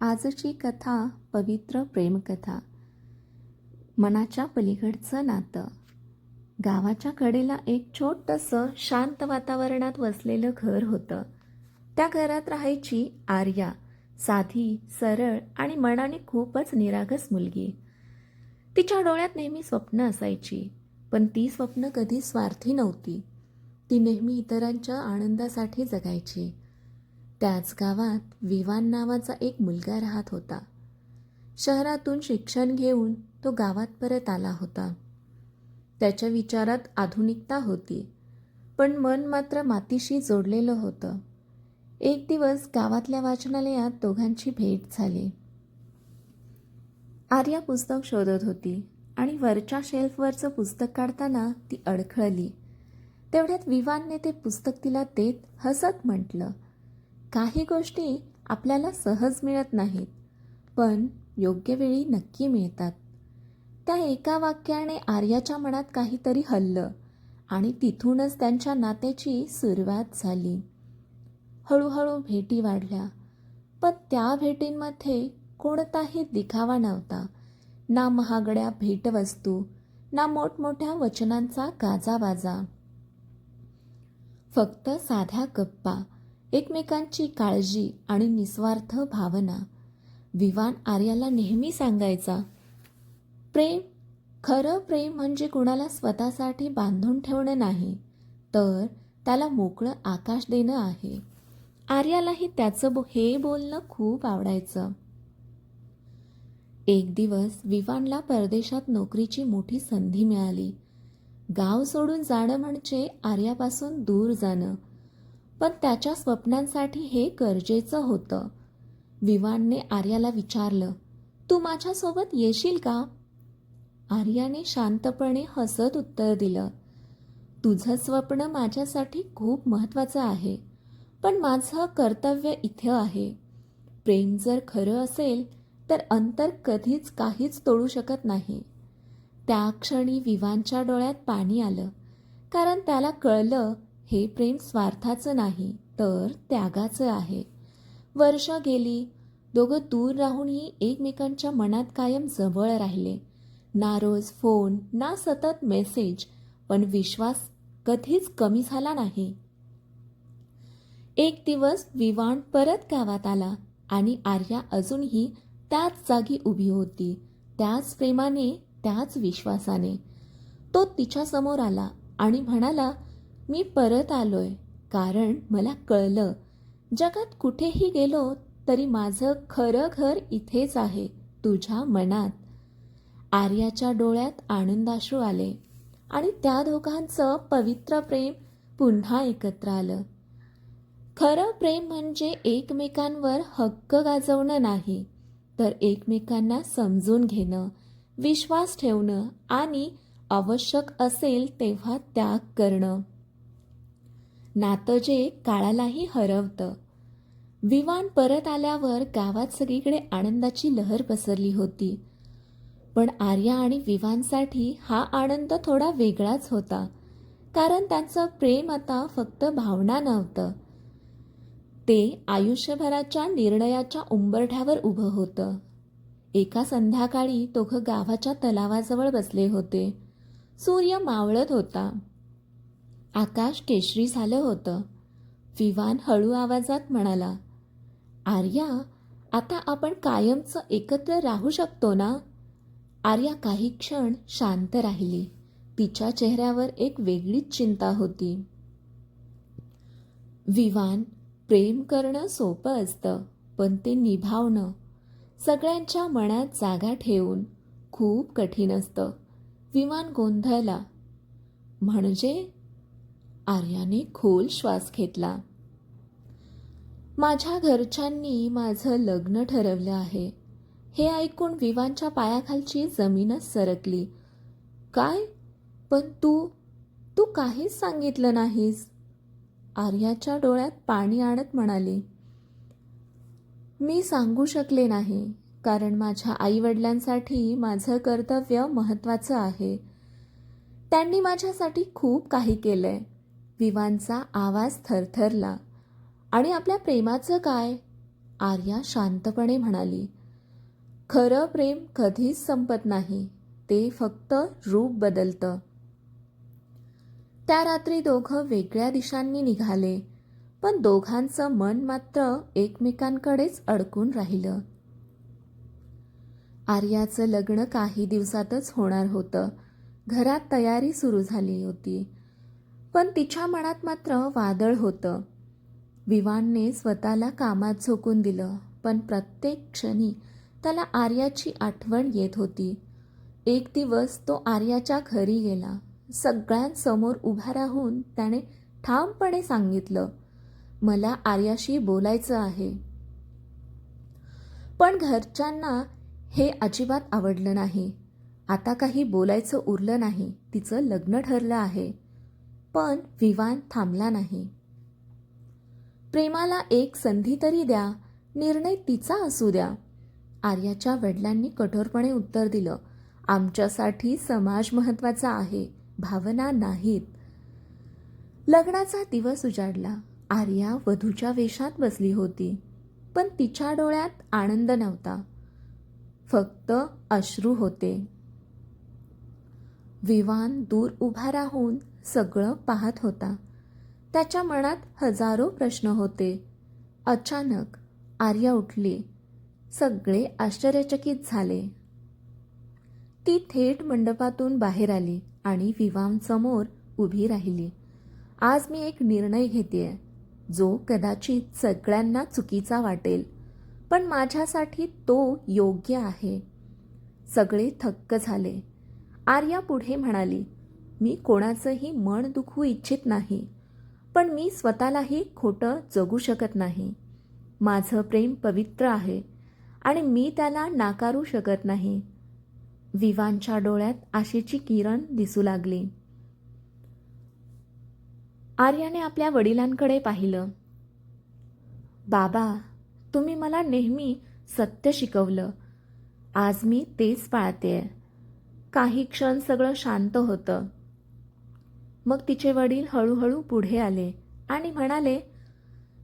आजची कथा पवित्र प्रेमकथा. मनाच्या पलीकडचं नातं. गावाच्या कडेला एक छोटंसं शांत वातावरणात वसलेलं घर होतं. त्या घरात राहायची आर्या, साधी, सरळ आणि मनाने खूपच निरागस मुलगी. तिच्या डोळ्यात नेहमी स्वप्न असायची, पण ती स्वप्न कधी स्वार्थी नव्हती. ती नेहमी इतरांच्या आनंदासाठी जगायची. त्याच गावात विवान नावाचा एक मुलगा राहत होता. शहरातून शिक्षण घेऊन तो गावात परत आला होता. त्याच्या विचारात आधुनिकता होती, पण मन मात्र मातीशी जोडलेलं होतं. एक दिवस गावातल्या वाचनालयात दोघांची भेट झाली. आर्या पुस्तक शोधत होती आणि वरच्या शेल्फवरचं पुस्तक काढताना ती अडखळली. तेवढ्यात विवानने ते पुस्तक तिला देत हसत म्हटलं, काही गोष्टी आपल्याला सहज मिळत नाहीत, पण योग्य वेळी नक्की मिळतात. त्या एका वाक्याने आर्याच्या मनात काहीतरी हललं आणि तिथूनच त्यांच्या नात्याची सुरुवात झाली. हळूहळू भेटी वाढल्या, पण त्या भेटींमध्ये कोणताही दिखावा नव्हता. ना महागड्या भेटवस्तू, ना मोठमोठ्या वचनांचा गाजाबाजा. फक्त साध्या गप्पा, एकमेकांची काळजी आणि निस्वार्थ भावना. विवान आर्याला नेहमी सांगायचा, खरं प्रेम म्हणजे कुणाला स्वतःसाठी बांधून ठेवणं नाही, तर त्याला मोकळं आकाश देणं आहे. आर्यालाही त्याचं हे बोलणं खूप आवडायचं. एक दिवस विवानला परदेशात नोकरीची मोठी संधी मिळाली. गाव सोडून जाणं म्हणजे आर्यापासून दूर जाणं, पण त्याच्या स्वप्नांसाठी हे गरजेचं होतं. विवानने आर्याला विचारलं, तू माझ्यासोबत येशील का? आर्याने शांतपणे हसत उत्तर दिलं, तुझं स्वप्न माझ्यासाठी खूप महत्त्वाचं आहे, पण माझं कर्तव्य इथे आहे. प्रेम जर खरं असेल तर अंतर कधीच काहीच तोडू शकत नाही. त्या क्षणी विवानच्या डोळ्यात पाणी आलं, कारण त्याला कळलं हे प्रेम स्वार्थाचं नाही, तर त्यागाचं आहे. वर्ष गेली, दोघं दूर राहूनही एकमेकांच्या मनात कायम जवळ राहिले. ना रोज फोन, ना सतत मेसेज, पण विश्वास कधीच कमी झाला नाही. एक दिवस विवान परत गावात आला आणि आर्या अजूनही त्याच जागी उभी होती, त्याच प्रेमाने, त्याच विश्वासाने. तो तिच्यासमोर आला आणि म्हणाला, मी परत आलोय, कारण मला कळलं, जगात कुठेही गेलो तरी माझं खरं घर इथेच आहे, तुझ्या मनात. आर्याच्या डोळ्यात आनंदाश्रू आले आणि त्या दोघांचं पवित्र प्रेम पुन्हा एकत्र आलं. खरं प्रेम म्हणजे एकमेकांवर हक्क गाजवणं नाही, तर एकमेकांना समजून घेणं, विश्वास ठेवणं आणि आवश्यक असेल तेव्हा त्याग करणं. नातं जे काळालाही हरवतं. विवान परत आल्यावर गावात सगळीकडे आनंदाची लहर पसरली होती. पण आर्या आणि विवानसाठी हा आनंद थोडा वेगळाच होता, कारण त्यांचं प्रेम आता फक्त भावना नव्हतं, ते आयुष्यभराच्या निर्णयाच्या उंबरठ्यावर उभं होतं. एका संध्याकाळी दोघं गावाच्या तलावाजवळ बसले होते. सूर्य मावळत होता, आकाश केशरी झालं होतं. विवान हळू आवाजात म्हणाला, आर्या, आता आपण कायमचं एकत्र राहू शकतो ना? आर्या काही क्षण शांत राहिली. तिच्या चेहऱ्यावर एक वेगळीच चिंता होती. विवान, प्रेम करणं सोपं असतं, पण ते निभावणं, सगळ्यांच्या मनात जागा ठेवून, खूप कठीण असतं. विवान गोंधळला. म्हणजे? आर्याने खोल श्वास घेतला. माझ्या घरच्यांनी माझं लग्न ठरवलं आहे. हे ऐकून विवानच्या पायाखालची जमीनच सरकली. काय? पण तू काहीच सांगितलं नाहीस. आर्याच्या डोळ्यात पाणी आणत म्हणाली, मी सांगू शकले नाही, कारण माझ्या आईवडिलांसाठी माझं कर्तव्य महत्त्वाचं आहे. त्यांनी माझ्यासाठी खूप काही केलंय. विवानचा आवाज थरथरला. आणि आपल्या प्रेमाचं काय? आर्या शांतपणे म्हणाली, खरं प्रेम कधीच संपत नाही, ते फक्त रूप बदलतं. त्या रात्री दोघं वेगळ्या दिशांनी निघाले, पण दोघांचं मन मात्र एकमेकांकडेच अडकून राहिलं. आर्याचं लग्न काही दिवसातच होणार होतं. घरात तयारी सुरू झाली होती, पण तिच्या मनात मात्र वादळ होतं. विवानने स्वतःला कामात झोकून दिलं, पण प्रत्येक क्षणी त्याला आर्याची आठवण येत होती. एक दिवस तो आर्याच्या घरी गेला. सगळ्यांसमोर उभा राहून त्याने ठामपणे सांगितलं, मला आर्याशी बोलायचं आहे. पण घरच्यांना हे अजिबात आवडलं नाही. आता काही बोलायचं उरलं नाही, तिचं लग्न ठरलं आहे. पण विवान थांबला नाही. प्रेमाला एक संधी तरी द्या, निर्णय तिचा असू द्या. आर्याच्या वडिलांनी कठोरपणे उत्तर दिलं, आमच्यासाठी समाज महत्त्वाचा आहे, भावना नाहीत. लग्नाचा दिवस उजाडला. आर्या वधूच्या वेशात बसली होती, पण तिच्या डोळ्यात आनंद नव्हता, फक्त अश्रू होते. विवान दूर उभा राहून सगळं पाहत होता. त्याच्या मनात हजारो प्रश्न होते. अचानक आर्या उठली. सगळे आश्चर्यचकित झाले. ती थेट मंडपातून बाहेर आली आणि विवानसमोर उभी राहिली. आज मी एक निर्णय घेतेय, जो कदाचित सगळ्यांना चुकीचा वाटेल, पण माझ्यासाठी तो योग्य आहे. सगळे थक्क झाले. आर्या पुढे म्हणाली, मी कोणाचंही मन दुखवू इच्छित नाही, पण मी स्वतःलाही खोटं जगू शकत नाही. माझं प्रेम पवित्र आहे आणि मी त्याला नाकारू शकत नाही. विवानच्या डोळ्यात आशेची किरण दिसू लागली. आर्याने आपल्या वडिलांकडे पाहिलं. बाबा, तुम्ही मला नेहमी सत्य शिकवलं. आज मी तेच पाळतेय. काही क्षण सगळं शांत होतं. मग तिचे वडील हळूहळू पुढे आले आणि म्हणाले,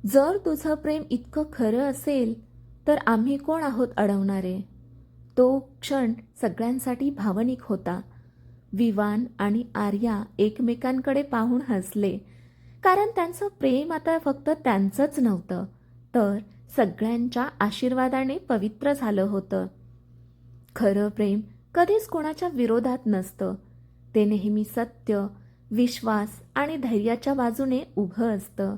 जर तुझं प्रेम इतकं खरं असेल तर आम्ही कोण आहोत अडवणारे. तो क्षण सगळ्यांसाठी भावनिक होता. विवान आणि आर्या एकमेकांकडे पाहून हसले, कारण त्यांचं प्रेम आता फक्त त्यांचंच नव्हतं, तर सगळ्यांच्या आशीर्वादाने पवित्र झालं होतं. खरं प्रेम कधीच कोणाच्या विरोधात नसतं. ते नेहमी सत्य, विश्वास आणि धैर्याच्या बाजूने उभं असतं.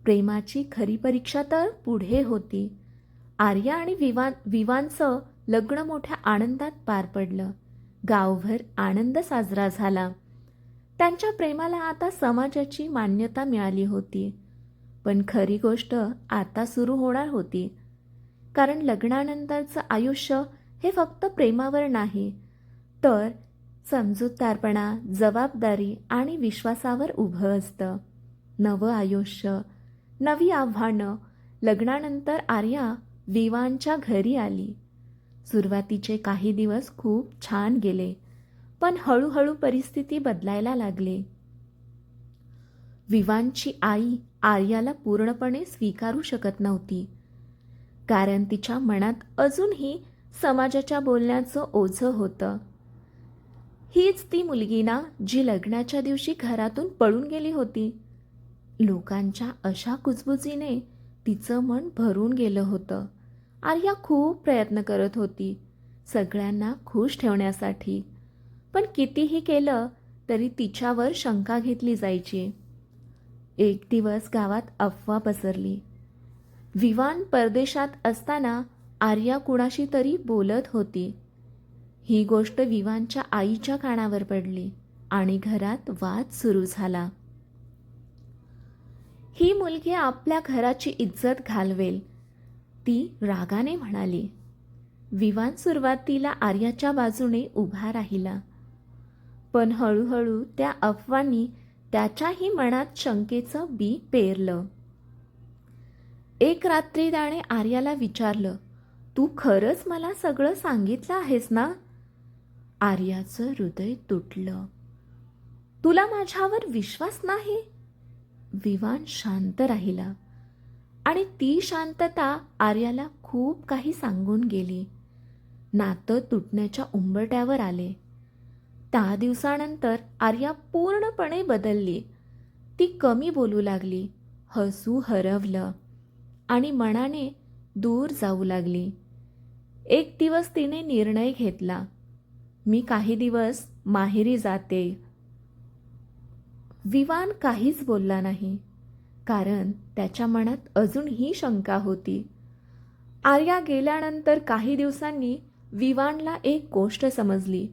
प्रेमाची खरी परीक्षा तर पुढे होती. आर्या आणि विवानचं लग्न मोठ्या आनंदात पार पडलं. गावभर आनंद साजरा झाला. त्यांच्या प्रेमाला आता समाजाची मान्यता मिळाली होती. पण खरी गोष्ट आता सुरू होणार होती, कारण लग्नानंतरचं आयुष्य हे फक्त प्रेमावर नाही, तर समजूतदारपणा, जबाबदारी आणि विश्वासावर उभं असतं. नवं आयुष्य, नवी आव्हानं. लग्नानंतर आर्या विवानच्या घरी आली. सुरुवातीचे काही दिवस खूप छान गेले, पण हळूहळू परिस्थिती बदलायला लागली. विवानची आई आर्याला पूर्णपणे स्वीकारू शकत नव्हती, कारण तिच्या मनात अजूनही समाजाच्या बोलण्याचं ओझं होतं. हीच ती मुलगी ना, जी लग्नाच्या दिवशी घरातून पळून गेली होती. लोकांच्या अशा कुजबुजीने तिचं मन भरून गेलं होतं. आर्या खूप प्रयत्न करत होती सगळ्यांना खुश ठेवण्यासाठी, पण कितीही केलं तरी तिच्यावर शंका घेतली जायची. एक दिवस गावात अफवा पसरली. विवान परदेशात असताना आर्या कुणाशी तरी बोलत होती. ही गोष्ट विवानच्या आईच्या कानावर पडली आणि घरात वाद सुरू झाला. ही मुलगी आपल्या घराची इज्जत घालवेल, ती रागाने म्हणाली. विवान सुरुवातीला आर्याच्या बाजूने उभा राहिला, पण हळूहळू त्या अफवांनी त्याच्याही मनात शंकेचं बी पेरलं. एक रात्री त्याने आर्याला विचारलं, तू खरंच मला सगळं सांगितलं आहेस ना? आर्याचं हृदय तुटलं. तुला माझ्यावर विश्वास नाही? विवान शांत राहिला. आणि ती शांतता आर्याला खूप काही सांगून गेली. नातं तुटण्याच्या उंबरठ्यावर आले. त्या दिवसानंतर आर्या पूर्णपणे बदलली. ती कमी बोलू लागली, हसू हरवलं आणि मनाने दूर जाऊ लागली. एक दिवस तिने निर्णय घेतला, मी काही दिवस माहेरी जाते. विवान काहीच बोलला नाही, कारण त्याच्या मनात अजूनही शंका होती. आर्या गेल्यानंतर काही दिवसांनी विवानला एक गोष्ट समजली.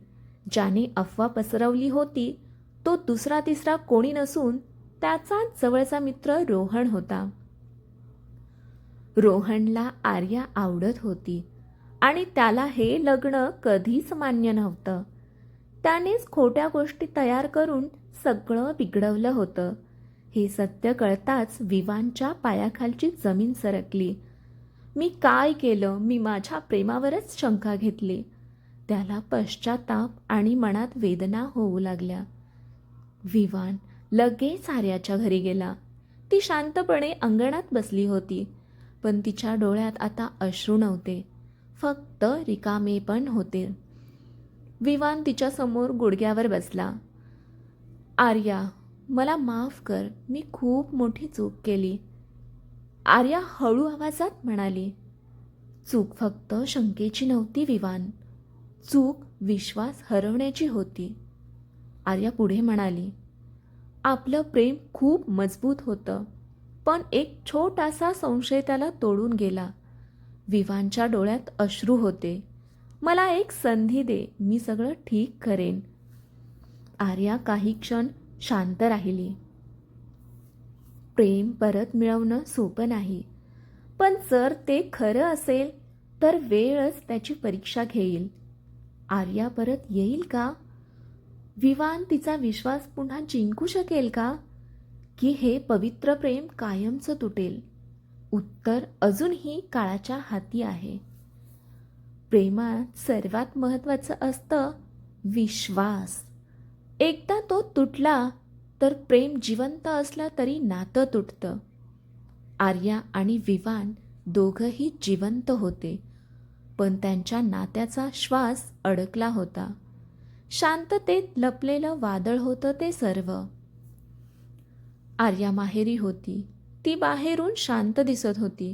ज्याने अफवा पसरवली होती तो दुसरा तिसरा कोणी नसून त्याचाच जवळचा मित्र रोहन होता. रोहनला आर्या आवडत होती आणि त्याला हे लग्न कधीच मान्य नव्हतं. त्यानेच खोट्या गोष्टी तयार करून सगळं बिघडवलं होतं. हे सत्य कळताच विवानच्या पायाखालची जमीन सरकली. मी काय केलं? मी माझ्या प्रेमावरच शंका घेतली. त्याला पश्चाताप आणि मनात वेदना होऊ लागल्या. विवान लगेच आर्याच्या घरी गेला. ती शांतपणे अंगणात बसली होती, पण तिच्या डोळ्यात आता अश्रू नव्हते, फक्त रिकामेपण होते. विवान तिच्यासमोर गुडघ्यावर बसला. आर्या, मला माफ कर, मी खूप मोठी चूक केली. आर्या हळू आवाजात म्हणाली. चूक फक्त शंकेची नव्हती विवान, चूक विश्वास हरवण्याची होती. आर्या पुढे म्हणाली, आपलं प्रेम खूप मजबूत होतं, पण एक छोटासा संशय त्याला तोडून गेला. विवानच्या डोळ्यात अश्रू होते. मला एक संधी दे, मी सगळं ठीक करेन. आर्या काही क्षण शांत राहिली. प्रेम परत मिळवणं सोपं नाही, पण जर ते खरं असेल तर वेळच त्याची परीक्षा घेईल. आर्या परत येईल का? विवान तिचा विश्वास पुन्हा जिंकू शकेल का? की हे पवित्र प्रेम कायमचं तुटेल? उत्तर अजूनही काळाच्या हाती आहे. प्रेमात सर्वात महत्त्वाचं असतं विश्वास. एकदा तो तुटला तर प्रेम जिवंत असलं तरी नातं तुटतं. आर्या आणि विवान दोघंही जिवंत होते, पण त्यांच्या नात्याचा श्वास अडकला होता. शांततेत लपलेलं वादळ होतं ते सर्व. आर्या माहेरी होती. ती बाहेरून शांत दिसत होती,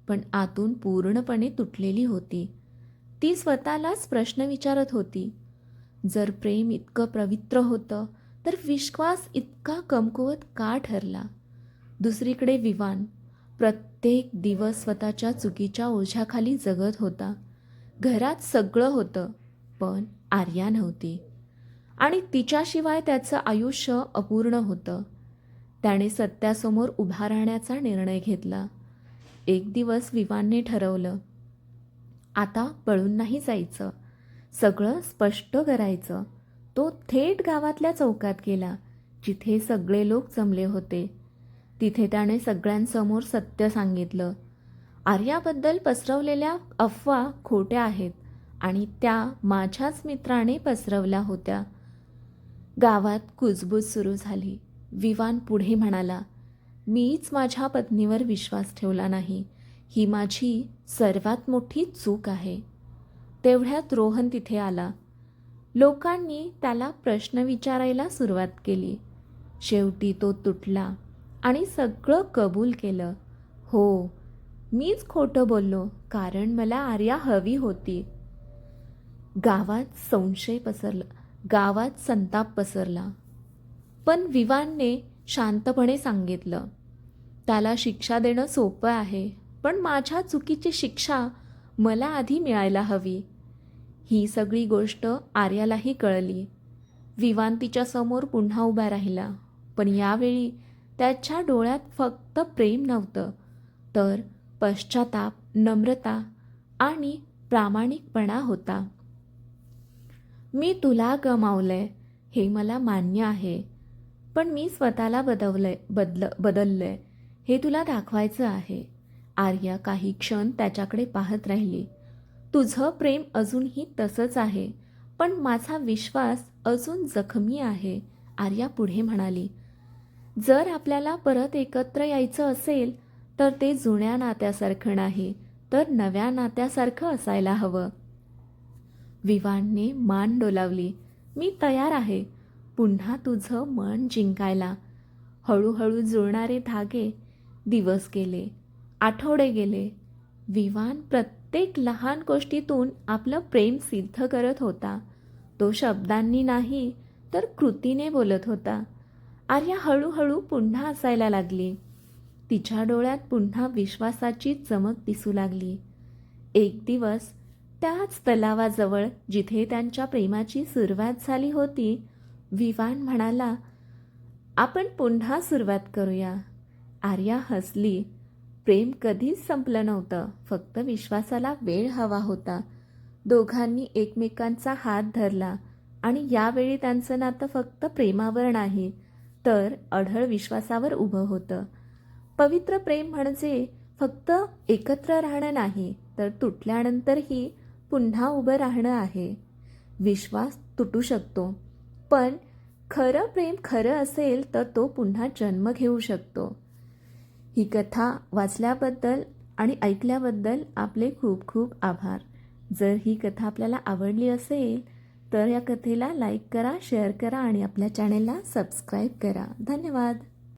पण आतून पूर्णपणे तुटलेली होती. ती स्वतःलाच प्रश्न विचारत होती, जर प्रेम इतकं पवित्र होतं तर विश्वास इतका कमकुवत का ठरला? दुसरीकडे विवान प्रत्येक दिवस स्वतःच्या चुकीच्या ओझ्याखाली जगत होता. घरात सगळं होतं, पण आर्या नव्हती आणि तिच्याशिवाय त्याचं आयुष्य अपूर्ण होतं. त्याने सत्यासमोर उभा राहण्याचा निर्णय घेतला. एक दिवस विवानने ठरवलं, आता पळून नाही जायचं, सगळं स्पष्ट करायचं. तो थेट गावातल्या चौकात गेला, जिथे सगळे लोक जमले होते. तिथे त्याने सगळ्यांसमोर सत्य सांगितलं. आर्याबद्दल पसरवलेल्या अफवा खोट्या आहेत आणि त्या माझ्याच मित्राने पसरवल्या होत्या. गावात कुजबूज सुरू झाली. विवान पुढे म्हणाला, मीच माझ्या पत्नीवर विश्वास ठेवला नाही, ही माझी सर्वात मोठी चूक आहे. तेवढ्यात रोहन तिथे आला. लोकांनी त्याला प्रश्न विचारायला सुरुवात केली. शेवटी तो तुटला आणि सगळं कबूल केलं. हो, मीच खोटं बोललो, कारण मला आर्या हवी होती. गावात संशय पसरला, गावात संताप पसरला. पण विवानने शांतपणे सांगितलं, त्याला शिक्षा देणं सोपं आहे, पण माझ्या चुकीची शिक्षा मला आधी मिळायला हवी. ही सगळी गोष्ट आर्यालाही कळली. विवान तिच्यासमोर पुन्हा उभा राहिला, पण यावेळी त्याच्या डोळ्यात फक्त प्रेम नव्हतं, तर पश्चाताप, नम्रता आणि प्रामाणिकपणा होता. मी तुला गमावलंय हे मला मान्य आहे, पण मी स्वतःला बदललंय हे तुला दाखवायचं आहे. आर्या काही क्षण त्याच्याकडे पाहत राहिली. तुझं प्रेम अजूनही तसंच आहे, पण माझा विश्वास अजून जखमी आहे. आर्या पुढे म्हणाली, जर आपल्याला परत एकत्र यायचं असेल तर ते जुन्या नात्यासारखं नाही, तर नव्या नात्यासारखं असायला हवं. विवानने मान डोलावली. मी तयार आहे पुन्हा तुझं मन जिंकायला. हळूहळू जुळणारे धागे. दिवस गेले, आठवडे गेले. विवान प्रत्येक लहान गोष्टीतून आपलं प्रेम सिद्ध करत होता. तो शब्दांनी नाही तर कृतीने बोलत होता. आर्या हळूहळू पुन्हा हसायला लागली. तिच्या डोळ्यात पुन्हा विश्वासाची चमक दिसू लागली. एक दिवस त्याच तलावाजवळ जिथे त्यांच्या प्रेमाची सुरुवात झाली होती, विवान म्हणाला, आपण पुन्हा सुरुवात करूया. आर्या हसली. प्रेम कधीच संपलं नव्हतं, फक्त विश्वासाला वेळ हवा होता. दोघांनी एकमेकांचा हात धरला आणि यावेळी त्यांचं नातं फक्त प्रेमावर नाही तर अढळ विश्वासावर उभं होतं. पवित्र प्रेम म्हणजे फक्त एकत्र राहणं नाही, तर तुटल्यानंतरही पुन्हा उभं राहणं आहे. विश्वास तुटू शकतो, पण खरं प्रेम खरं असेल तर तो पुन्हा जन्म घेऊ शकतो. ही कथा वाचल्याबद्दल आणि ऐकल्याबद्दल आपले खूप खूप आभार. जर ही कथा आपल्याला आवडली असेल तर या कथेला लाईक करा, शेअर करा आणि आपल्या चॅनेलला सबस्क्राईब करा. धन्यवाद.